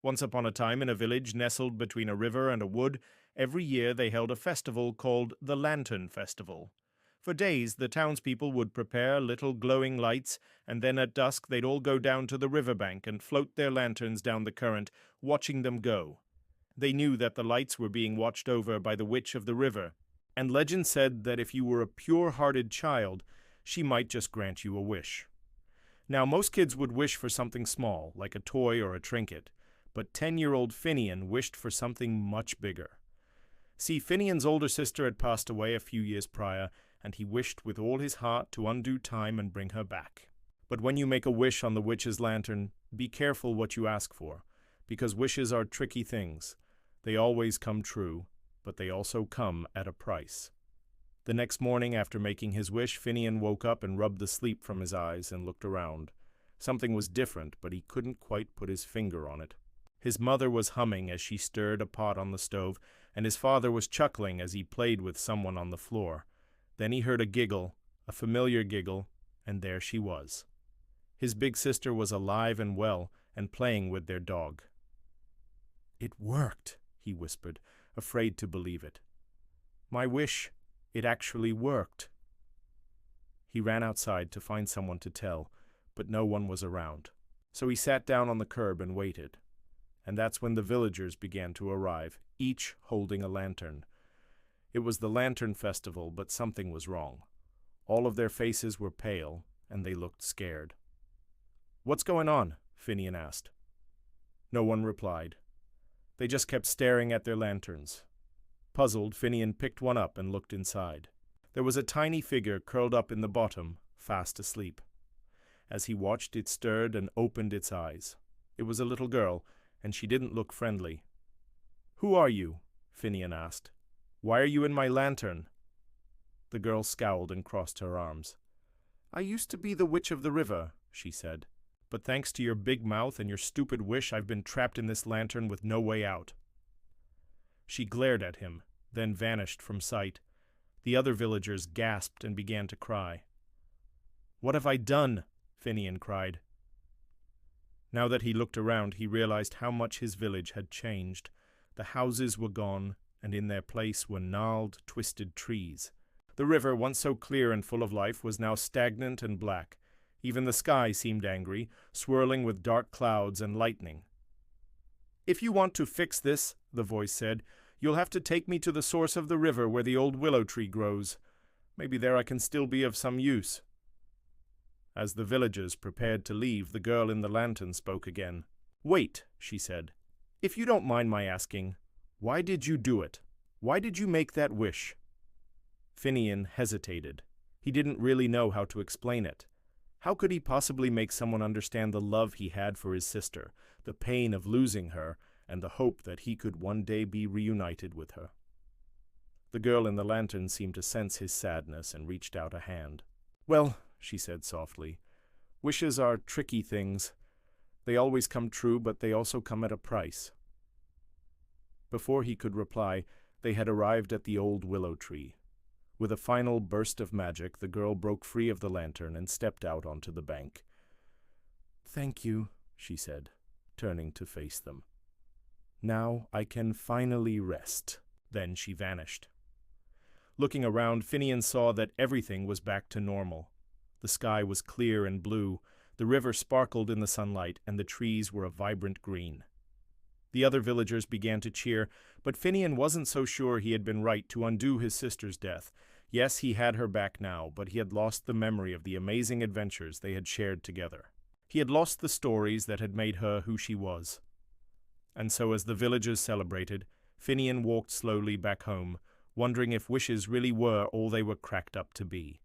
Once upon a time, in a village nestled between a river and a wood, every year they held a festival called the Lantern Festival. For days, the townspeople would prepare little glowing lights, and then at dusk they'd all go down to the riverbank and float their lanterns down the current, watching them go. They knew that the lights were being watched over by the witch of the river, and legend said that if you were a pure-hearted child, she might just grant you a wish. Now, most kids would wish for something small, like a toy or a trinket, but 10-year-old Finian wished for something much bigger. See, Finian's older sister had passed away a few years prior, and he wished with all his heart to undo time and bring her back. But when you make a wish on the witch's lantern, be careful what you ask for, because wishes are tricky things. They always come true, but they also come at a price. The next morning, after making his wish, Finian woke up and rubbed the sleep from his eyes and looked around. Something was different, but he couldn't quite put his finger on it. His mother was humming as she stirred a pot on the stove, and his father was chuckling as he played with someone on the floor. Then he heard a giggle, a familiar giggle, and there she was. His big sister was alive and well, and playing with their dog. "It worked," he whispered, afraid to believe it. "My wish, it actually worked." He ran outside to find someone to tell, but no one was around. So he sat down on the curb and waited. And that's when the villagers began to arrive, each holding a lantern. It was the Lantern Festival, but something was wrong. All of their faces were pale, and they looked scared. "What's going on?" Finian asked. No one replied. They just kept staring at their lanterns. Puzzled, Finian picked one up and looked inside. There was a tiny figure curled up in the bottom, fast asleep. As he watched, it stirred and opened its eyes. It was a little girl, and she didn't look friendly. "Who are you?" Finian asked. "Why are you in my lantern?" The girl scowled and crossed her arms. "I used to be the witch of the river," she said. "But thanks to your big mouth and your stupid wish, I've been trapped in this lantern with no way out." She glared at him, then vanished from sight. The other villagers gasped and began to cry. "What have I done?" Finian cried. Now that he looked around, he realized how much his village had changed. The houses were gone, and in their place were gnarled, twisted trees. The river, once so clear and full of life, was now stagnant and black. Even the sky seemed angry, swirling with dark clouds and lightning. "If you want to fix this," the voice said, "you'll have to take me to the source of the river where the old willow tree grows. Maybe there I can still be of some use." As the villagers prepared to leave, the girl in the lantern spoke again. "Wait," she said. "If you don't mind my asking, why did you do it? Why did you make that wish?" Finian hesitated. He didn't really know how to explain it. How could he possibly make someone understand the love he had for his sister, the pain of losing her, and the hope that he could one day be reunited with her? The girl in the lantern seemed to sense his sadness and reached out a hand. "Well," she said softly, "wishes are tricky things. They always come true, but they also come at a price." Before he could reply, they had arrived at the old willow tree. With a final burst of magic, the girl broke free of the lantern and stepped out onto the bank. "Thank you," she said, turning to face them. "Now I can finally rest." Then she vanished. Looking around, Finian saw that everything was back to normal. The sky was clear and blue, the river sparkled in the sunlight, and the trees were a vibrant green. The other villagers began to cheer, but Finian wasn't so sure he had been right to undo his sister's death. Yes, he had her back now, but he had lost the memory of the amazing adventures they had shared together. He had lost the stories that had made her who she was. And so as the villagers celebrated, Finian walked slowly back home, wondering if wishes really were all they were cracked up to be.